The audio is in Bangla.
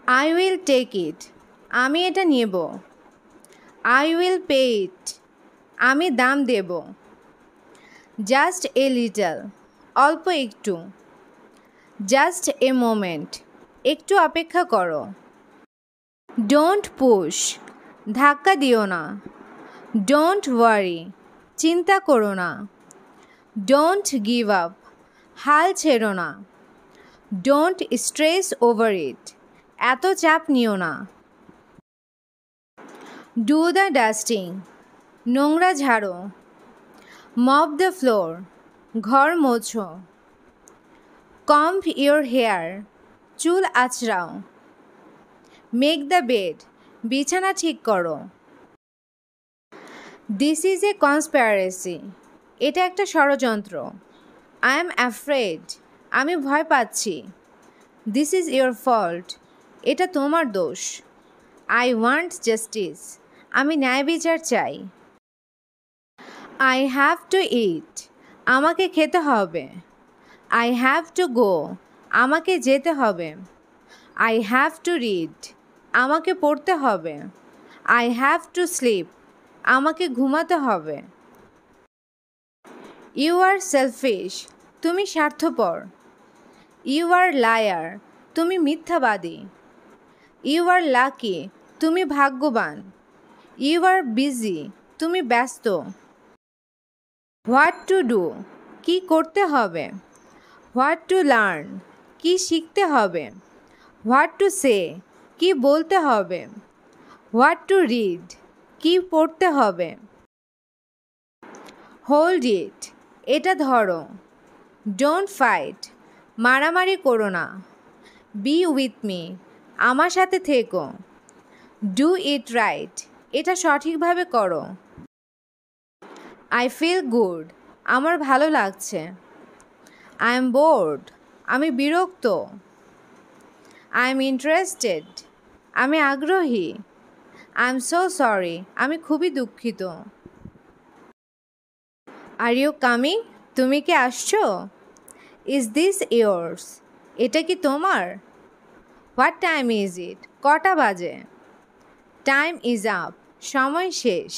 I will take it. আমি এটা নেব। I will pay it. আমি দাম দেব। Just a little. অল্প একটু। Just a moment. একটু অপেক্ষা করো। Don't push. ধাক্কা দিও না। Don't worry. চিন্তা করো না। Don't give up. হাল ছেড়ো না। Don't stress over it. এত চাপ নিও না। Do the dusting. নোংরা ঝাড়ো। Mop the floor. ঘর মোছো। Comb your hair. চুল আঁচড়াও। Make the bed. বিছানা ঠিক করো। This is a conspiracy. এটা একটা ষড়যন্ত্র। I am afraid. আমি ভয় পাচ্ছি। This is your fault. এটা তোমার দোষ। I want justice. আমি ন্যায় বিচার চাই। I have to eat. আমাকে খেতে হবে। I have to go. আমাকে যেতে হবে। I have to read. আমাকে পড়তে হবে। I have to sleep. আমাকে ঘুমাতে হবে। You are selfish. তুমি স্বার্থপর। You are liar. তুমি মিথ্যাবাদী। You are lucky. তুমি ভাগ্যবান। You are busy. তুমি ব্যস্ত। What to do? কি করতে হবে? What to learn? কি শিখতে হবে? What to say? কি বলতে হবে? What to read? কি পড়তে হবে? Hold it. এটা ধরো। Don't fight. মারামারি করো না। Be with me. আমার সাথে থেকো। Do it right. এটা সঠিকভাবে করো। I feel good. আমার ভালো লাগছে। I am bored. আমি বিরক্ত। I am interested. আমি আগ্রহী। I am so sorry. আমি খুবই দুঃখিত। Are you coming? তুমি কি আসছো? Is this yours? এটা কি তোমার? What time is it? কটা বাজে? Time is up. সময় শেষ।